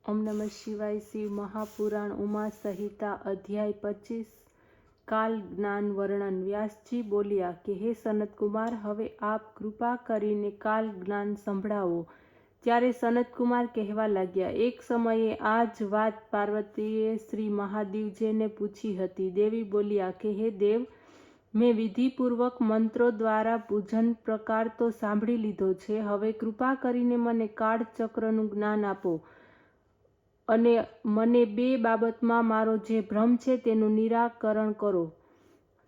ओम नमः शिवाय। शिव महापुराण उमा संहिता अध्याय 25 काल ज्ञान वर्णन। व्यासजी बोल्या કે હે સનતકુમાર, હવે આપ કૃપા કરીને કાલ જ્ઞાન સંભળાવો। ત્યારે સનતકુમાર કહેવા લાગ્યા, એક સમયે આ જ વાત પાર્વતીએ શ્રી મહાદેવજીને પૂછી હતી। દેવી બોલ્યા કે હે દેવ, મેં વિધિપૂર્વક મંત્રો દ્વારા પૂજન પ્રકાર તો સાંભળી લીધો છે। હવે કૃપા કરીને મને કાળચક્રનું જ્ઞાન આપો અને મને બે બાબતમાં મારો જે ભ્રમ છે તેનું નિરાકરણ કરો।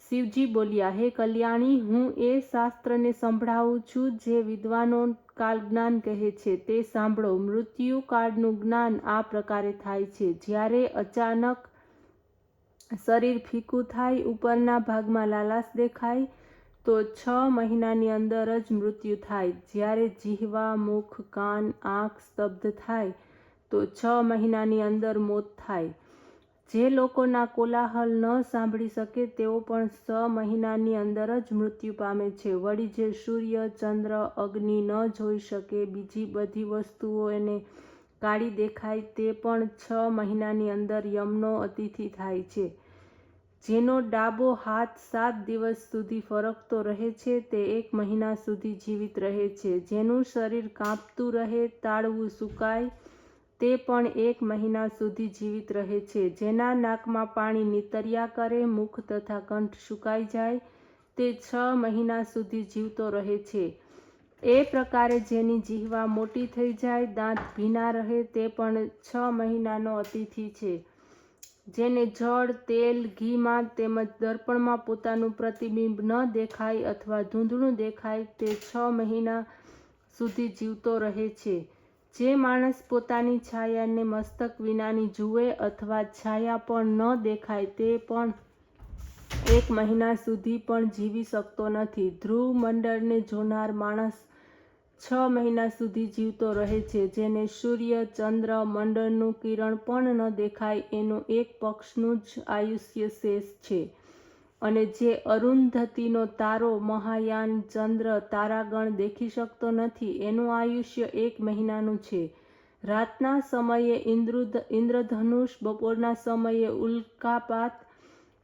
શિવજી બોલ્યા, હે કલ્યાણી, હું એ શાસ્ત્રને સંભળાવું છું જે વિદ્વાનો કાલજ્ઞાન કહે છે તે સાંભળો। મૃત્યુ કાળનું જ્ઞાન આ પ્રકારે થાય છે। જ્યારે અચાનક શરીર ફીકું થાય, ઉપરના ભાગમાં લાલાશ દેખાય, તો 6 મહિનાની અંદર જ મૃત્યુ થાય। જ્યારે જીહવા, મુખ, કાન, આંખ સ્તબ્ધ થાય તો 6 મહિનાની અંદર મોત થાય। જે લોકોના કોલાહલ ન સાંભળી શકે તેઓ પણ 6 મહિનાની અંદર જ મૃત્યુ પામે છે। વળી જે સૂર્ય, ચંદ્ર, અગ્નિ ન જોઈ શકે, બીજી બધી વસ્તુઓ એને કાળી દેખાય, તે પણ 6 મહિનાની અંદર યમનો અતિથિ થાય છે। જેનો ડાબો હાથ 7 દિવસ સુધી ફરકતો રહે છે તે 1 મહિના સુધી જીવિત રહે છે। જેનું શરીર કાંપતું રહે, તાળવું સુકાય, તે પણ 1 મહિના સુધી જીવિત રહે છે। જેના નાકમાં પાણી નીતર્યા કરે, મુખ તથા કંઠ સુકાઈ જાય, તે 6 મહિના સુધી જીવતો રહે છે। એ પ્રકારે જેની જીહવા મોટી થઈ જાય, દાંત ભીના રહે, તે પણ 6 મહિનાનો અતિથિ છે। જેને જળ, તેલ, ઘીમાં તેમજ દર્પણમાં પોતાનું પ્રતિબિંબ ન દેખાય અથવા ધૂંધળું દેખાય, તે 6 મહિના સુધી જીવતો રહે છે। જે માણસ પોતાની છાયાને મસ્તક વિનાની જુએ અથવા છાયા પણ ન દેખાય, તે પણ 1 મહિના સુધી પણ જીવી શકતો નથી। ધ્રુવ મંડળને જોનાર માણસ 6 મહિના સુધી જીવતો રહે છે। જેને સૂર્ય, ચંદ્ર મંડળનું કિરણ પણ ન દેખાય, એનું એક પક્ષનું જ આયુષ્ય શેષ છે। અને જે અરુંધતીનો તારો, મહાયાન, ચંદ્ર, તારાગણ દેખી શકતો નથી, એનું આયુષ્ય 1 મહિનાનું છે। રાતના સમયે ઇન્દ્રધનુષ, બપોરના સમયે ઉલ્કાપાત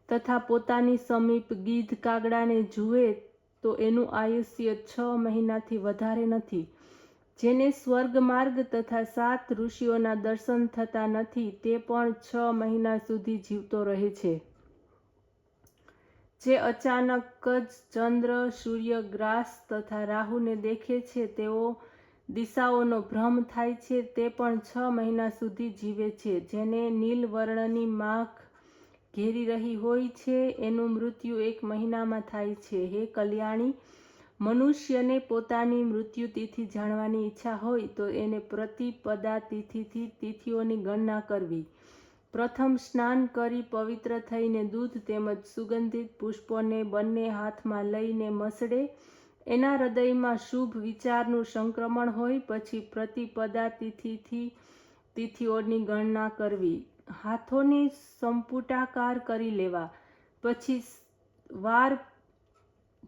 તથા પોતાની સમીપ ગીધ કાગડાને જુએ તો એનું આયુષ્ય 6 મહિનાથી વધારે નથી। જેને સ્વર્ગ માર્ગ તથા 7 ઋષિઓના દર્શન થતા નથી, તે પણ 6 મહિના સુધી જીવતો રહે છે। જે અચાનક જ ચંદ્ર, સૂર્ય, ગ્રાસ તથા રાહુને દેખે છે, તેઓ દિશાઓનો ભ્રમ થાય છે, તે પણ 6 મહિના સુધી જીવે છે। જેને નીલ વર્ણની માખ ઘેરી રહી હોય છે, એનું મૃત્યુ 1 મહિનામાં થાય છે। હે કલ્યાણી, મનુષ્યને પોતાની મૃત્યુ તિથિ જાણવાની ઈચ્છા હોય તો એને પ્રતિપદા તિથિથી તિથિઓની ગણના કરવી। પ્રથમ સ્નાન કરી પવિત્ર થઈને દૂધ તેમજ સુગંધિત પુષ્પોને બંને હાથમાં લઈને મસળે, એના હૃદયમાં શુભ વિચારનું સંક્રમણ હોય, પછી પ્રતિપદા તિથિથી તિથિઓની ગણના કરવી। હાથોને સંપુટાકાર કરી લેવા, પછી વાર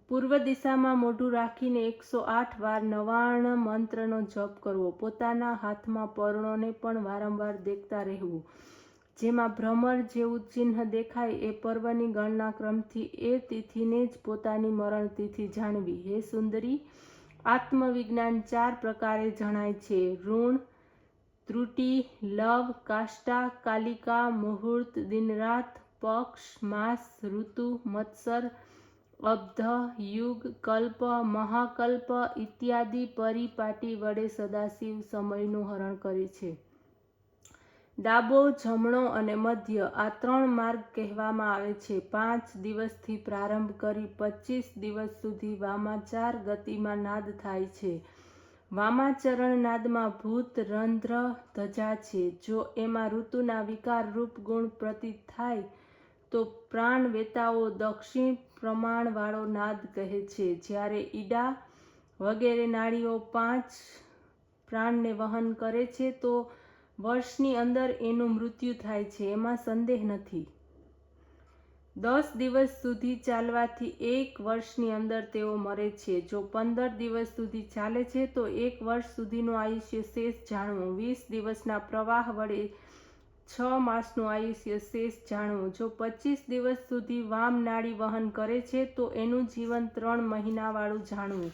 પૂર્વ દિશામાં મોઢું રાખીને 108 વાર નવાર્ણ મંત્રનો જપ કરવો। પોતાના હાથમાં પર્ણોને પણ વારંવાર દેખતા રહેવું। જેમાં ભ્રમર જેવું ચિહ્ન દેખાય એ પર્વની ગણના ક્રમથી એ તિથિને જ પોતાની મરણ તિથિ જાણવી। હે સુંદરી, આત્મવિજ્ઞાન 4 પ્રકારે જણાય છે: ઋણ, ત્રુટિ, લવ, કાષ્ટા, કાલિકા, મુહૂર્ત, દિનરાત, પક્ષ, માસ, ઋતુ, મત્સર, અબ્ધ, યુગ, કલ્પ, મહાકલ્પ ઇત્યાદિ પરિપાટી વડે સદાશિવ સમયનું હરણ કરે છે। ડાબો, જમણો અને મધ્ય આ 3 માર્ગ કહેવામાં આવે છે। 5 દિવસથી પ્રારંભ કરી 25 દિવસ સુધી વામાચાર ગતિમાં નાદ થાય છે। વામાચરણ નાદમાં ભૂત, રંધ્ર, ધજા છે। જો એમાં ઋતુના વિકાર રૂપ ગુણ પ્રતીત થાય તો પ્રાણવેતાઓ દક્ષિણ પ્રમાણવાળો નાદ કહે છે। જ્યારે ઈડા વગેરે નાડીઓ 5 પ્રાણને વહન કરે છે તો વર્ષની અંદર એનું મૃત્યુ થાય છે, એમાં સંદેહ નથી। 10 દિવસ સુધી ચાલવાથી 1 વર્ષની અંદર તેઓ મરે છે. જો 15 દિવસ સુધી ચાલે છે તો 1 વર્ષ સુધીનું આયુષ્ય શેષ જાણવું. 20 દિવસના પ્રવાહ વડે 6 માસનું આયુષ્ય શેષ જાણવું. જો 25 દિવસ સુધી વામ નાડી વહન કરે છે તો એનું જીવન 3 મહિનાવાળું જાણવું.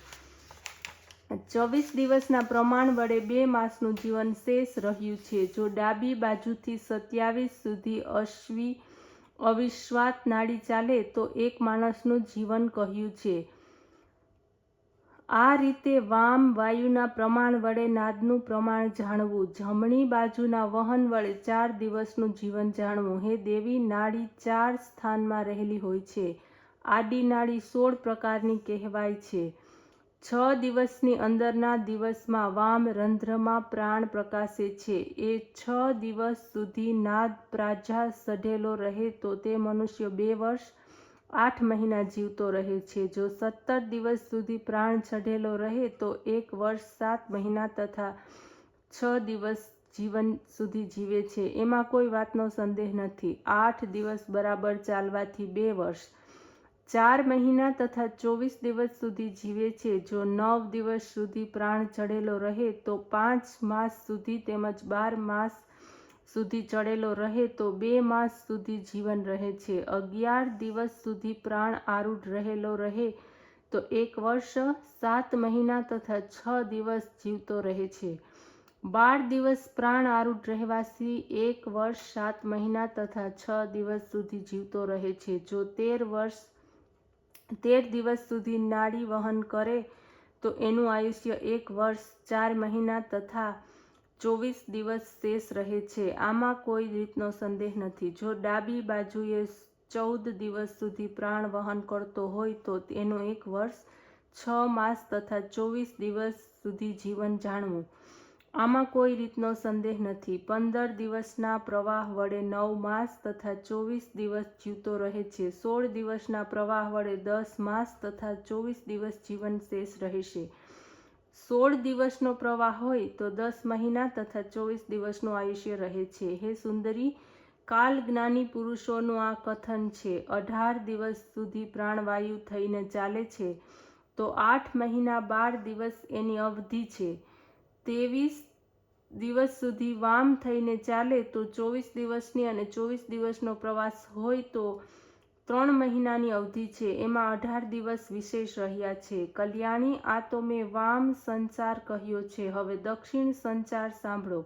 24 દિવસના પ્રમાણ વડે 2 માસનું જીવન શેષ રહ્યું છે. જો ડાબી બાજુથી 27 સુધી અવિશ્વાત નાડી ચાલે તો 1 માણસનું જીવન કહ્યું છે. આ રીતે વામ વાયુના પ્રમાણ વડે નાદનું પ્રમાણ જાણવું. જમણી બાજુના વહન વડે 4 દિવસનું જીવન જાણવું. હે દેવી, નાડી 4 સ્થાનમાં રહેલી હોય છે. આડી નાડી 16 પ્રકારની કહેવાય છે. 6 દિવસની અંદરના દિવસમાં વામ રંધ્રમાં પ્રાણ પ્રકાશે છે. એ 6 દિવસ સુધી નાદ પ્રાજા સઢેલો રહે તો તે મનુષ્ય 2 વર્ષ 8 મહિના જીવતો રહે છે. જો 17 દિવસ સુધી પ્રાણ ચઢેલો રહે તો 1 વર્ષ 7 મહિના તથા 6 દિવસ જીવન સુધી જીવે છે. એમાં કોઈ વાતનો સંદેહ નથી. 8 દિવસ બરાબર ચાલવાથી 2 વર્ષ 4 મહિના તથા 24 દિવસ સુધી જીવે છે. જો 9 દિવસ સુધી પ્રાણ ચડેલો રહે તો 5 માસ સુધી તેમજ 12 માસ સુધી ચડેલો રહે તો 2 માસ સુધી જીવન રહે છે. 11 દિવસ સુધી પ્રાણ આરૂઢ રહેલો રહે તો 1 વર્ષ 7 મહિના તથા 6 દિવસ જીવતો રહે છે. 12 દિવસ પ્રાણ આરૂઢ રહેવાથી 1 વર્ષ 7 મહિના તથા 6 દિવસ સુધી જીવતો રહે છે. જો 13 દિવસ સુધી નાડી વહન કરે તો એનું આયુષ્ય 1 વર્ષ 4 મહિના તથા 24 દિવસ શેષ રહે છે. આમાં કોઈ રીતનો સંદેહ નથી. જો ડાબી બાજુએ 14 દિવસ સુધી પ્રાણ વહન કરતો હોય તો એનું 1 વર્ષ 6 માસ તથા 24 દિવસ સુધી જીવન જાણવું. આમાં કોઈ રીતનો સંદેહ નથી. 15 દિવસના પ્રવાહ વડે 9 માસ તથા 24 દિવસ જીવતો રહે છે. 16 દિવસના પ્રવાહ વડે 10 માસ તથા 24 દિવસ જીવન શેષ રહેશે. 16 દિવસનો પ્રવાહ હોય તો 10 મહિના તથા 24 દિવસનું આયુષ્ય રહે છે. હે સુંદરી, કાલ જ્ઞાની પુરુષોનું આ કથન છે. 18 દિવસ સુધી પ્રાણવાયુ થઈને ચાલે છે તો 8 મહિના 12 દિવસ એની અવધિ છે. 23 દિવસ સુધી વામ થઈને ચાલે તો 24 દિવસની અને 24 દિવસનો પ્રવાસ હોય તો 3 મહિનાની અવધિ છે. એમાં 18 દિવસ વિશેષ રહ્યા છે. કલ્યાણી, આ તો મેં વામ સંચાર કહ્યો છે. હવે દક્ષિણ સંચાર સાંભળો.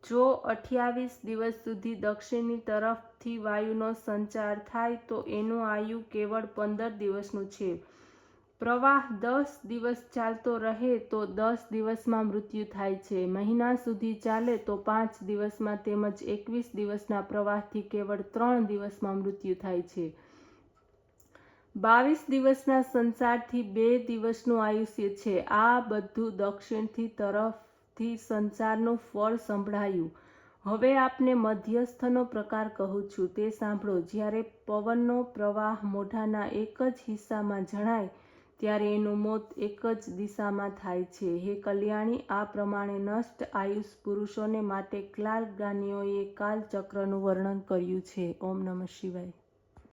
જો 28 દિવસ સુધી દક્ષિણની તરફથી વાયુનો સંચાર થાય તો એનું આયુ કેવળ 15 દિવસનું છે. પ્રવાહ 10 દિવસ ચાલતો રહે તો 10 દિવસમાં મૃત્યુ થાય છે. મહિના સુધી ચાલે તો 5 દિવસમાં તેમજ 21 દિવસના પ્રવાહથી કેવળ 3 દિવસમાં મૃત્યુ થાય છે. 22 દિવસના સંચારથી 2 દિવસનું આયુષ્ય છે. આ બધું દક્ષિણથી તરફથી સંચારનું ફળ સંભળાયું. હવે આપને મધ્યસ્થનો પ્રકાર કહું છું તે સાંભળો. જ્યારે પવનનો પ્રવાહ મોઢાના એક જ હિસ્સામાં જણાય ત્યારે એનું મોત એક જ દિશામાં થાય છે. હે કલ્યાણી, આ પ્રમાણે નષ્ટ આયુષ પુરુષોને માટે કાલજ્ઞાનીઓએ કાલચક્રનું વર્ણન કર્યું છે. ઓમ નમઃ શિવાય.